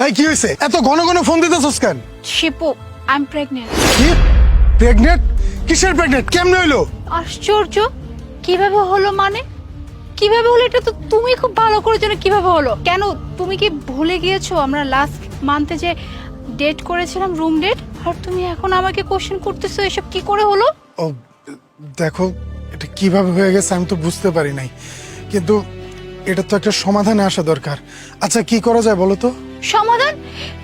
এই কি হয়েছে? এত ঘন ঘন ফোন দিতেছস কেন? Shipu, I am pregnant. কি? প্রেগনেন্ট? কিসের প্রেগনেন্ট? কেমনে হইলো? আশ্চর্য, কিভাবে হলো মানে? কিভাবে হলো এটা তো তুমি খুব ভালো করে জানো কিভাবে হলো। কেন তুমি কি ভুলে গিয়েছো আমরা লাস্ট মান্থে যে ডেট করেছিলাম, রুম ডেট? আর তুমি এখন আমাকে কোশ্চেন করতেছো এসব কি করে হলো? ও দেখো, এটা কিভাবে হয়ে গেছে আমি তো বুঝতে পারি নাই, কিন্তু এটা তো একটা সমাধানে আসা দরকার। আচ্ছা কি করা যায় বলো তো? সমাধান?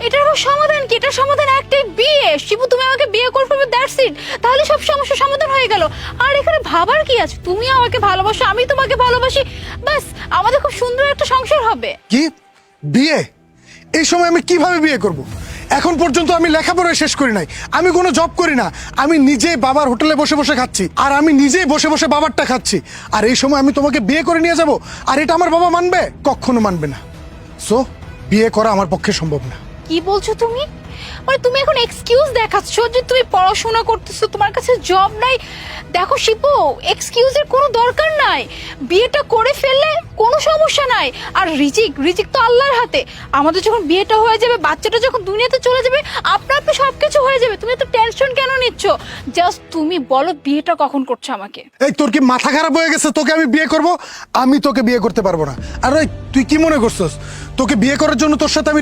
এটার আবার সমাধান কি? এটার সমাধান একটাই, বিয়ে। শিবু, তুমি আমাকে বিয়ে করে ফেলবে, দ্যাটস ইট। তাহলে সব সমস্যার সমাধান হয়ে গেল। আর এখানে ভাবার কি আছে? তুমি আমাকে ভালোবাসো, আমি তোমাকে ভালোবাসি, ব্যাস আমাদের খুব সুন্দর একটা সংসার হবে। কি বিয়ে? এই সময় আমি কিভাবে বিয়ে করব? এখন পর্যন্ত আমি লেখাপড়া শেষ করি নাই, আমি কোনো জব করি না, আমি নিজে বাবার হোটেলে বসে বসে খাচ্ছি, আর আমি নিজেই বসে বসে বাবারটা খাচ্ছি। আর এই সময় আমি তোমাকে বিয়ে করে নিয়ে যাব, আর এটা আমার বাবা মানবে? কখনো মানবে না। সো বিয়ে করা আমার পক্ষে সম্ভব না। কি বলছো তুমি? মানে তুমি এখন এক্সকিউজ দেখাচ্ছ যে তুমি পড়াশোনা করতেছো, তোমার কাছে জব নাই। দেখো শিপু, এক্সকিউজের কোনো দরকার নাই। বিয়েটা করে ফেললে কোনো সমস্যা নাই। আর রিজিক তো আল্লাহর হাতে। আমাদের যখন বিয়েটা হয়ে যাবে, বাচ্চাটা যখন দুনিয়াতে চলে যাবে, আপনা আপনি সবকিছু হয়ে যাবে। তুমি এত টেনশন কেন নিচ্ছ? জাস্ট তুমি বলো বিয়েটা কখন করছো আমাকে? এই তোর কি মাথা খারাপ হয়ে গেছে? তোকে আমি বিয়ে করব? আমি তোকে বিয়ে করতে পারবো না। আর ওই তুই কি মনে করছস তোকে বিয়ে করার জন্য তোর সাথে আমি